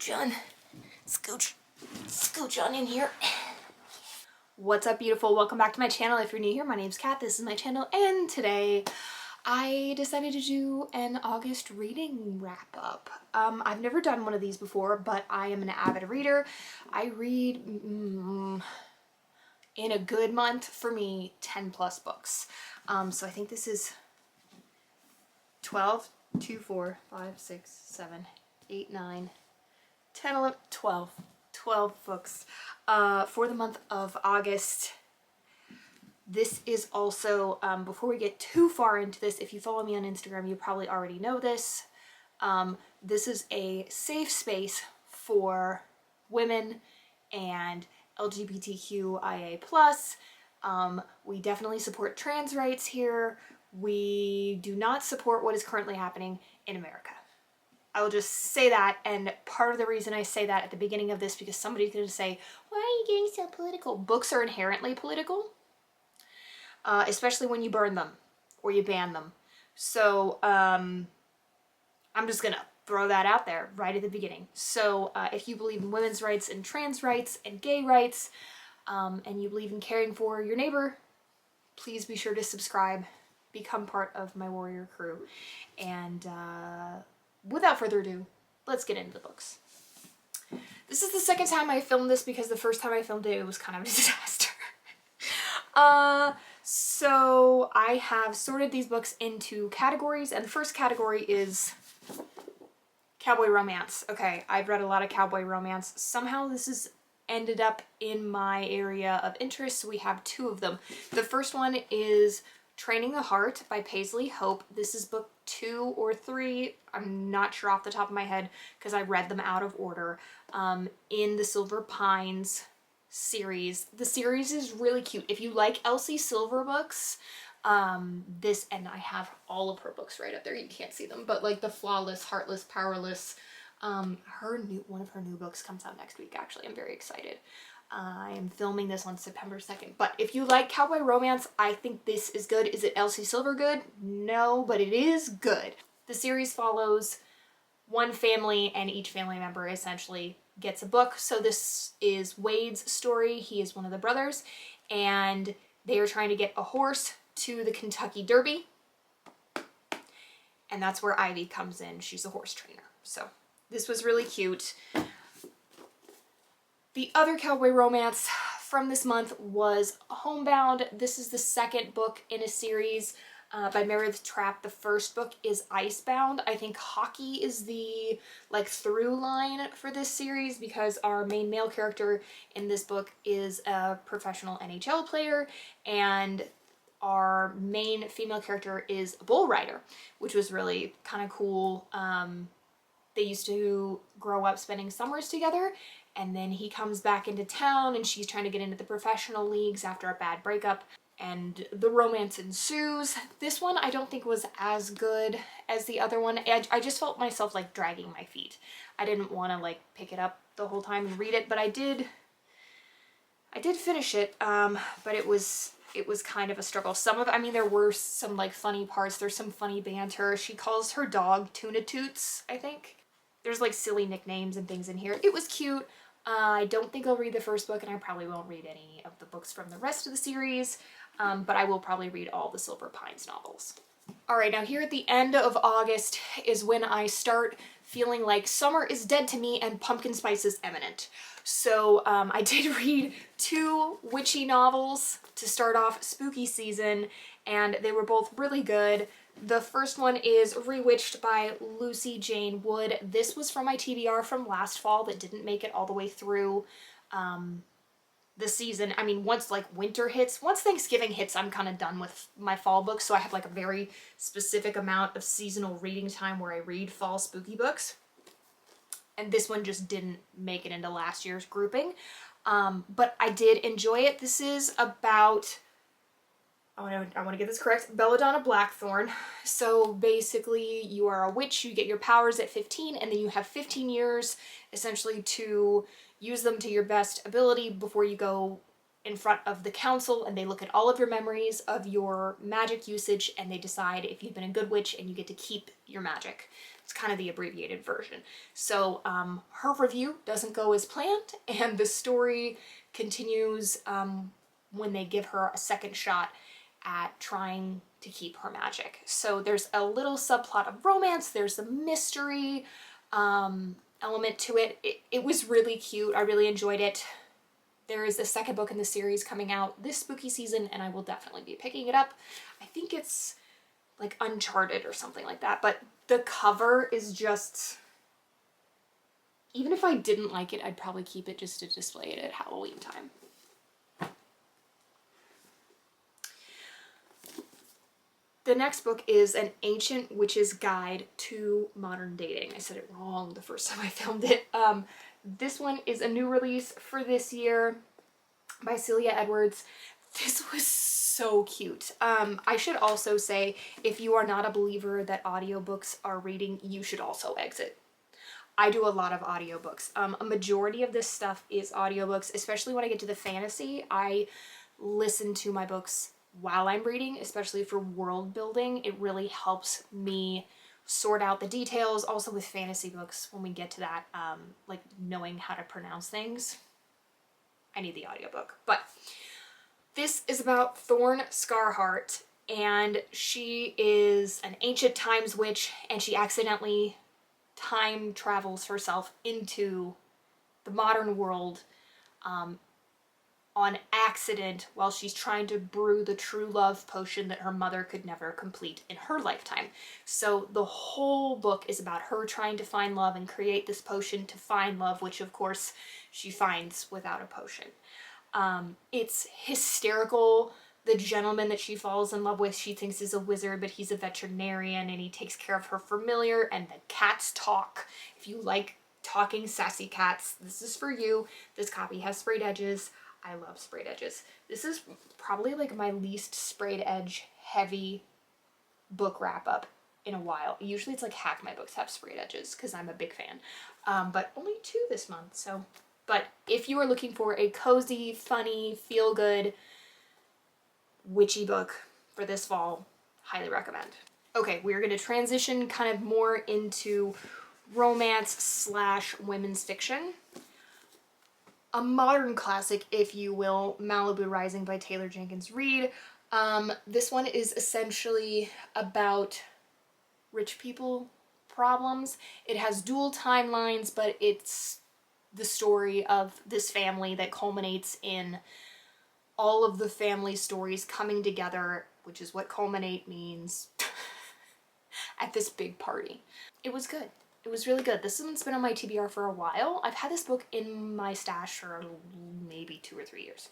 Scooch on. Scooch on in here. What's up, beautiful? Welcome back to my channel. If you're new here, my name's Kat. This is my channel, and today I decided to do an August reading wrap-up. I've never done one of these before, but I am an avid reader. I read, in a good month, for me, 10 plus books. So I think this is 12, 2, 4, 5, 6, 7, 8, 9, 10, 11, 12 books for the month of August. This is also, before we get too far into this, if you follow me on Instagram, you probably already know this. This is a safe space for women and LGBTQIA+. We definitely support trans rights here. We do not support what is currently happening in America. I will just say that, and part of the reason I say that at the beginning of this, because somebody's going to say, why are you getting so political? Books are inherently political, especially when you burn them or you ban them. So I'm just going to throw that out there right at the beginning. So if you believe in women's rights and trans rights and gay rights, and you believe in caring for your neighbor, please be sure to subscribe, become part of my warrior crew, and without further ado, let's get into the books. This is the second time I filmed this because the first time I filmed it, it was kind of a disaster. So I have sorted these books into categories, and the first category is cowboy romance. Okay, I've read a lot of cowboy romance. Somehow this has ended up in my area of interest, so we have two of them. The first one is Training the Heart by Paisley Hope. This is book 2 or 3. I'm not sure off the top of my head because I read them out of order. In the Silver Pines series. The series is really cute. If you like Elsie Silver books, this, and I have all of her books right up there. You can't see them, but like the Flawless, Heartless, Powerless. One of her new books comes out next week, actually. I'm very excited. I am filming this on September 2nd. But if you like cowboy romance, I think this is good. Is it Elsie Silver good? No, but it is good. The series follows one family, and each family member essentially gets a book. So this is Wade's story. He is one of the brothers, and they are trying to get a horse to the Kentucky Derby. And that's where Ivy comes in. She's a horse trainer. So this was really cute. The other cowboy romance from this month was Homebound. This is the second book in a series by Meredith Trapp. The first book is Icebound. I think hockey is the through line for this series because our main male character in this book is a professional NHL player, and our main female character is a bull rider, which was really kind of cool. They used to grow up spending summers together, and then he comes back into town and she's trying to get into the professional leagues after a bad breakup, and the romance ensues. This one I don't think was as good as the other one. I just felt myself dragging my feet. I didn't want to pick it up the whole time and read it, but I did finish it, but it was kind of a struggle. There were some funny parts. There's some funny banter. She calls her dog Tuna Toots, I think. There's silly nicknames and things in here. It was cute. I don't think I'll read the first book, and I probably won't read any of the books from the rest of the series, but I will probably read all the Silver Pines novels. Alright, now here at the end of August is when I start feeling like summer is dead to me and pumpkin spice is imminent. So I did read 2 witchy novels to start off spooky season, and they were both really good. The first one is Rewitched by Lucy Jane Wood. This was from my TBR from last fall that didn't make it all the way through the season. Once winter hits, once Thanksgiving hits, I'm kind of done with my fall books, so I have a very specific amount of seasonal reading time where I read fall spooky books. And this one just didn't make it into last year's grouping. But I did enjoy it. This is about, I want to get this correct, Belladonna Blackthorn. So basically you are a witch, you get your powers at 15, and then you have 15 years essentially to use them to your best ability before you go in front of the council and they look at all of your memories of your magic usage and they decide if you've been a good witch and you get to keep your magic. It's kind of the abbreviated version. So her review doesn't go as planned and the story continues when they give her a second shot at trying to keep her magic. So there's a little subplot of romance, there's a mystery element to it. It was really cute. I really enjoyed it. There is a second book in the series coming out this spooky season and I will definitely be picking it up. I think it's like Uncharted or something like that, but the cover is just, even if I didn't like it, I'd probably keep it just to display it at Halloween time. The next book is An Ancient Witch's Guide to Modern Dating. I said it wrong the first time I filmed it. This one is a new release for this year by Celia Edwards. This was so cute. I should also say, if you are not a believer that audiobooks are reading, you should also exit. I do a lot of audiobooks. A majority of this stuff is audiobooks, especially when I get to the fantasy. I listen to my books while I'm reading, especially for world building. It really helps me sort out the details. Also with fantasy books, when we get to that, like knowing how to pronounce things, I need the audiobook. But this is about Thorn Scarheart, and she is an ancient times witch, and she accidentally time travels herself into the modern world on accident while she's trying to brew the true love potion that her mother could never complete in her lifetime. So the whole book is about her trying to find love and create this potion to find love, which of course she finds without a potion. It's hysterical. The gentleman that she falls in love with, she thinks is a wizard, but he's a veterinarian and he takes care of her familiar, and the cats talk. If you like talking sassy cats, this is for you. This copy has sprayed edges. I love sprayed edges. This is probably like my least sprayed edge heavy book wrap up in a while. Usually it's like half my books have sprayed edges because I'm a big fan. But only 2 this month, so. But if you are looking for a cozy, funny, feel-good, witchy book for this fall, highly recommend. Okay, we're going to transition kind of more into romance / women's fiction. A modern classic, if you will, Malibu Rising by Taylor Jenkins Reid. This one is essentially about rich people problems. It has dual timelines, but it's the story of this family that culminates in all of the family stories coming together, which is what culminate means, at this big party. It was good. It was really good. This one's been on my TBR for a while. I've had this book in my stash for maybe 2 or 3 years.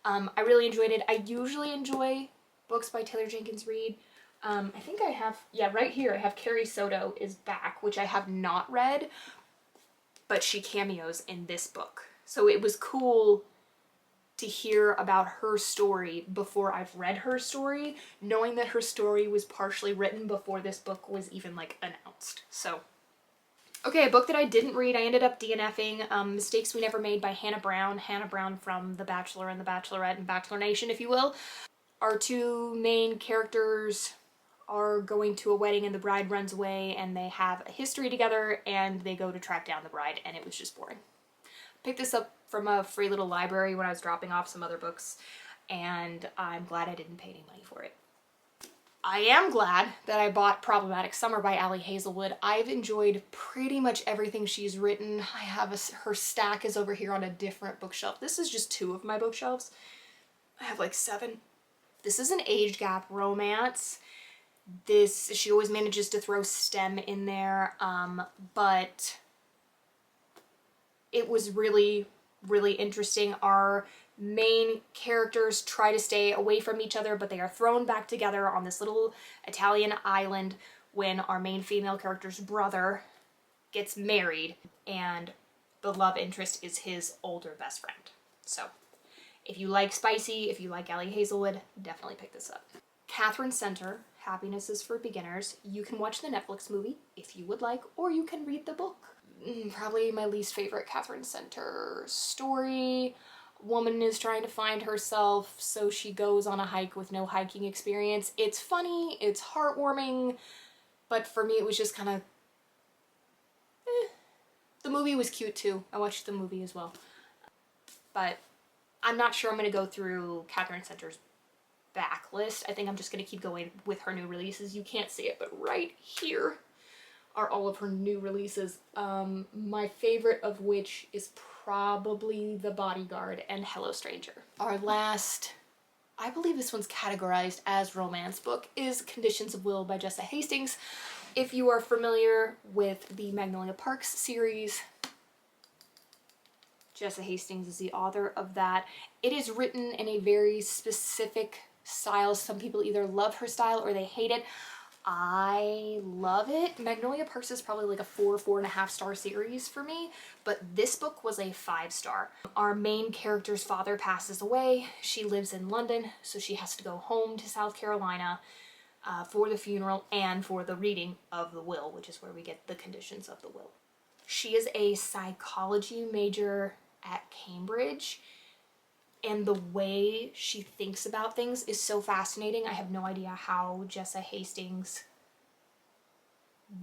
I really enjoyed it. I usually enjoy books by Taylor Jenkins Reid. I think I have, yeah, right here I have Carrie Soto is Back, which I have not read, but she cameos in this book. So it was cool to hear about her story before I've read her story, knowing that her story was partially written before this book was even like announced. So, okay, a book that I didn't read, I ended up DNFing, Mistakes We Never Made by Hannah Brown. Hannah Brown from The Bachelor and The Bachelorette and Bachelor Nation, if you will. Our 2 main characters are going to a wedding and the bride runs away and they have a history together and they go to track down the bride, and it was just boring. Picked this up from a free little library when I was dropping off some other books, and I'm glad I didn't pay any money for it. I am glad that I bought Problematic Summer by Ali Hazelwood. I've enjoyed pretty much everything she's written. I have her stack is over here on a different bookshelf. This is just 2 of my bookshelves. I have like 7. This is an age gap romance. She always manages to throw STEM in there, but it was really, really interesting. Our main characters try to stay away from each other, but they are thrown back together on this little Italian island when our main female character's brother gets married, and the love interest is his older best friend. So, if you like spicy, if you like Ali Hazelwood, definitely pick this up. Catherine Center, Happiness is for Beginners. You can watch the Netflix movie if you would like, or you can read the book. Probably my least favorite Catherine Center story. woman is trying to find herself, so she goes on a hike with no hiking experience. It's funny, it's heartwarming, but for me it was just kind of The movie was cute too. I watched the movie as well. But I'm not sure I'm going to go through Catherine Center's backlist. I think I'm just going to keep going with her new releases. You can't see it, but right here are all of her new releases. My favorite of which is probably The Bodyguard and Hello Stranger. Our last, I believe this one's categorized as romance book, is Conditions of Will by Jessa Hastings. If you are familiar with the Magnolia Parks series, Jessa Hastings is the author of that. It is written in a very specific style. Some people either love her style or they hate it. I love it. Magnolia Parks is probably like a 4.5 star series for me, but this book was a 5-star. Our main character's father passes away. She lives in London, so she has to go home to South Carolina for the funeral and for the reading of the will, which is where we get the conditions of the will. She is a psychology major at Cambridge, and the way she thinks about things is so fascinating. I have no idea how Jessa Hastings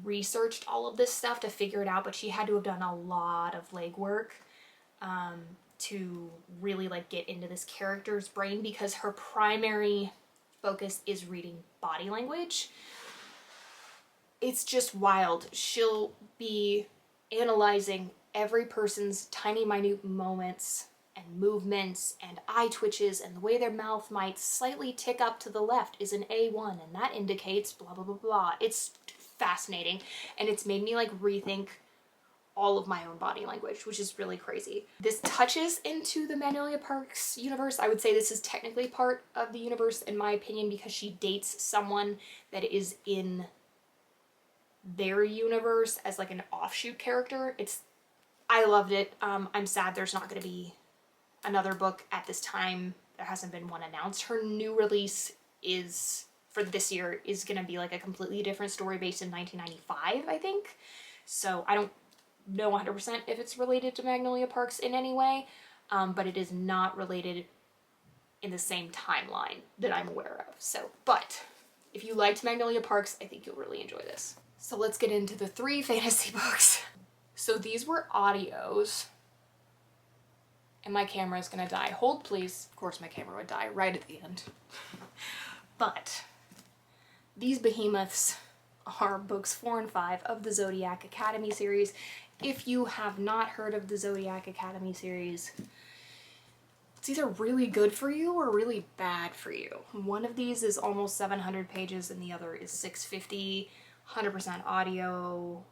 researched all of this stuff to figure it out, but she had to have done a lot of legwork to really like get into this character's brain, because her primary focus is reading body language. It's just wild. She'll be analyzing every person's tiny minute moments and movements and eye twitches, and the way their mouth might slightly tick up to the left is an A1, and that indicates blah blah blah blah. It's fascinating, and it's made me like rethink all of my own body language, which is really crazy. This touches into the Magnolia Parks universe. I would say this is technically part of the universe in my opinion, because she dates someone that is in their universe as like an offshoot character. I loved it. I'm sad there's not going to be another book at this time. There hasn't been one announced. Her new release is for this year is going to be like a completely different story based in 1995, I think. So I don't know 100% if it's related to Magnolia Parks in any way, but it is not related in the same timeline that I'm aware of. So, but if you liked Magnolia Parks, I think you'll really enjoy this. So let's get into the 3 fantasy books. So these were audios, and my camera is gonna die. Hold please. Of course my camera would die right at the end. But these behemoths are books 4 and 5 of the Zodiac Academy series. If you have not heard of the Zodiac Academy series, it's either really good for you or really bad for you. One of these is almost 700 pages and the other is 650, 100% audio.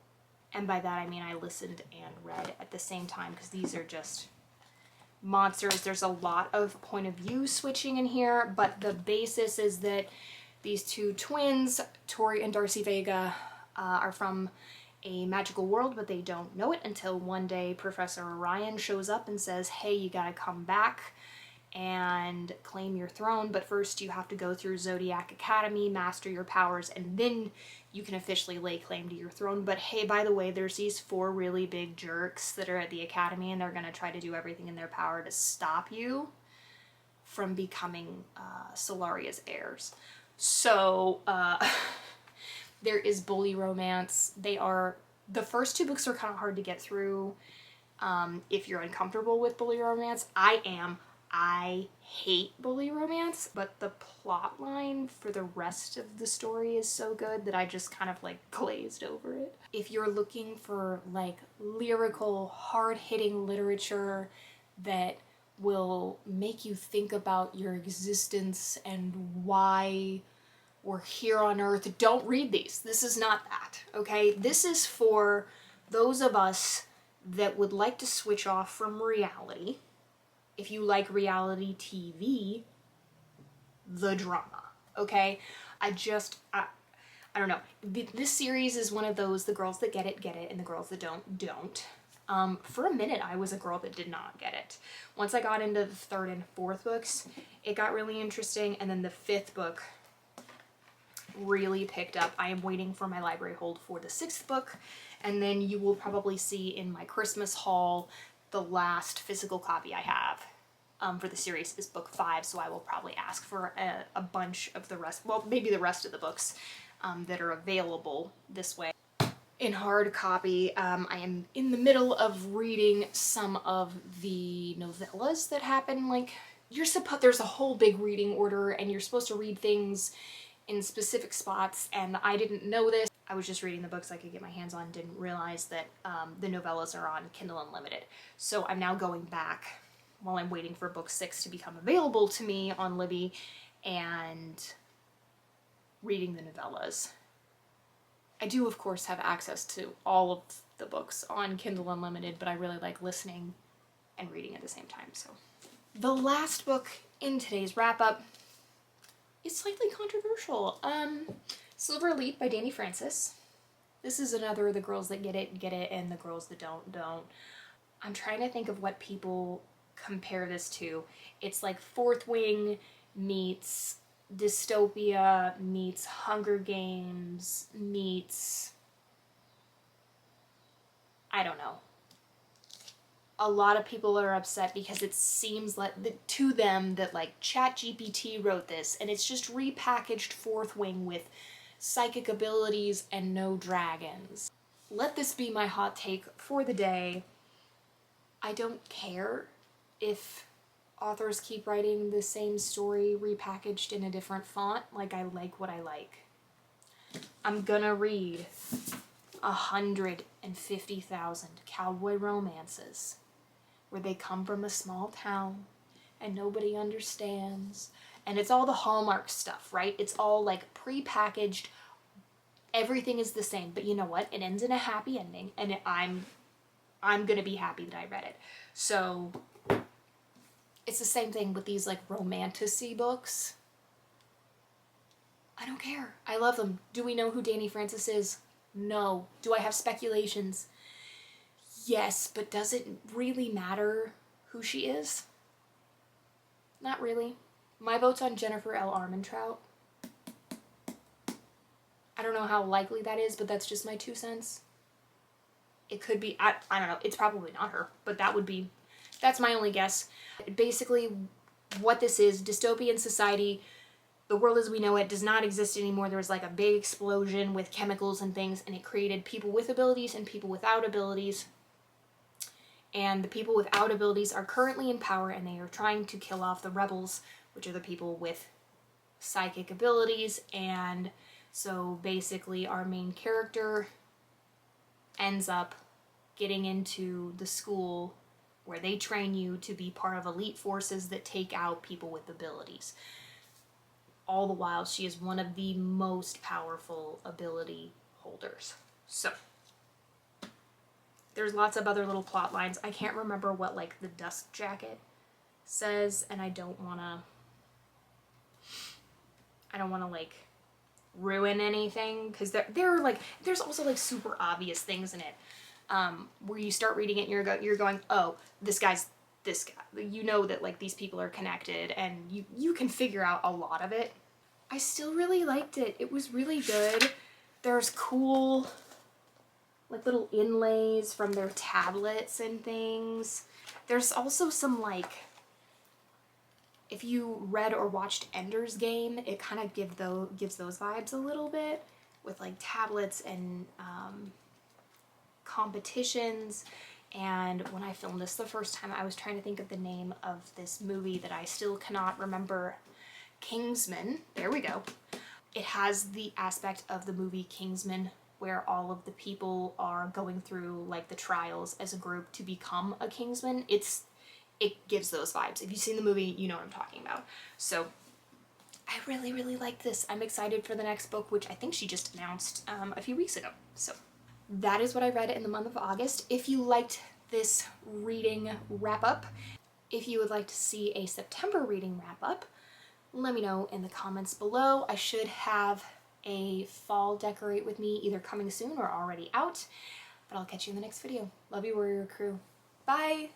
And by that I mean I listened and read at the same time, because these are just monsters. There's a lot of point of view switching in here, but the basis is that these 2 twins, Tori and Darcy Vega, are from a magical world, but they don't know it until one day Professor Orion shows up and says, hey, you gotta come back and claim your throne, but first you have to go through Zodiac Academy, master your powers, and then you can officially lay claim to your throne. But hey, by the way, there's these 4 really big jerks that are at the academy, and they're gonna try to do everything in their power to stop you from becoming Solaria's heirs. So there is bully romance. The first 2 books are kind of hard to get through if you're uncomfortable with bully romance. I hate bully romance, but the plot line for the rest of the story is so good that I just kind of like glazed over it. If you're looking for like lyrical, hard-hitting literature that will make you think about your existence and why we're here on Earth, don't read these. This is not that, okay? This is for those of us that would like to switch off from reality. If you like reality TV, the drama, okay? I don't know. This series is one of those, the girls that get it, and the girls that don't. For a minute, I was a girl that did not get it. Once I got into the 3rd and 4th books, it got really interesting, and then the 5th book really picked up. I am waiting for my library hold for the 6th book, and then you will probably see in my Christmas haul the last physical copy I have for the series is book 5, so I will probably ask for a bunch of the rest, well, maybe the rest of the books that are available this way. In hard copy, I am in the middle of reading some of the novellas that happen, like, there's a whole big reading order, and you're supposed to read things in specific spots, and I didn't know this. I was just reading the books I could get my hands on, didn't realize that the novellas are on Kindle Unlimited. So I'm now going back while I'm waiting for book 6 to become available to me on Libby and reading the novellas. I do, of course, have access to all of the books on Kindle Unlimited, but I really like listening and reading at the same time. So the last book in today's wrap-up is slightly controversial. Silver Leap by Dani Francis. This is another the girls that get it, and the girls that don't. I'm trying to think of what people compare this to. It's like Fourth Wing meets dystopia meets Hunger Games meets, I don't know. A lot of people are upset because it seems like to them that like ChatGPT wrote this and it's just repackaged Fourth Wing with psychic abilities and no dragons. Let this be my hot take for the day. I don't care if authors keep writing the same story repackaged in a different font. Like, I like what I like. I'm gonna read 150,000 cowboy romances where they come from a small town and nobody understands. And it's all the Hallmark stuff, right? It's all like pre-packaged. Everything is the same, but you know what? It ends in a happy ending, and I'm gonna be happy that I read it. So it's the same thing with these like romantasy books. I don't care. I love them. Do we know who Dani Francis is? No. Do I have speculations? Yes, but does it really matter who she is? Not really. My vote's on Jennifer L. Armentrout. I don't know how likely that is, but that's just my 2 cents. It could be, I don't know, it's probably not her, but that's my only guess. Basically, what this is, dystopian society, the world as we know it does not exist anymore. There was like a big explosion with chemicals and things, and it created people with abilities and people without abilities. And the people without abilities are currently in power, and they are trying to kill off the rebels, which are the people with psychic abilities. And so basically our main character ends up getting into the school where they train you to be part of elite forces that take out people with abilities. All the while, she is one of the most powerful ability holders. So there's lots of other little plot lines. I can't remember what like the dust jacket says, and I don't want to like ruin anything, because there are like, there's also like super obvious things in it where you start reading it and you're going, oh, this guy's this guy. You know that like these people are connected, and you can figure out a lot of it. I still really liked it. It was really good. There's cool like little inlays from their tablets and things. There's also some like, if you read or watched Ender's Game, it kind of gives those vibes a little bit with like tablets and competitions. And when I filmed this the first time, I was trying to think of the name of this movie that I still cannot remember. Kingsman. There we go. It has the aspect of the movie Kingsman where all of the people are going through like the trials as a group to become a Kingsman. It gives those vibes. If you've seen the movie, you know what I'm talking about. So I really, really like this. I'm excited for the next book, which I think she just announced a few weeks ago. So that is what I read in the month of August. If you liked this reading wrap-up, if you would like to see a September reading wrap-up, let me know in the comments below. I should have a fall decorate with me either coming soon or already out, but I'll catch you in the next video. Love you, warrior crew. Bye!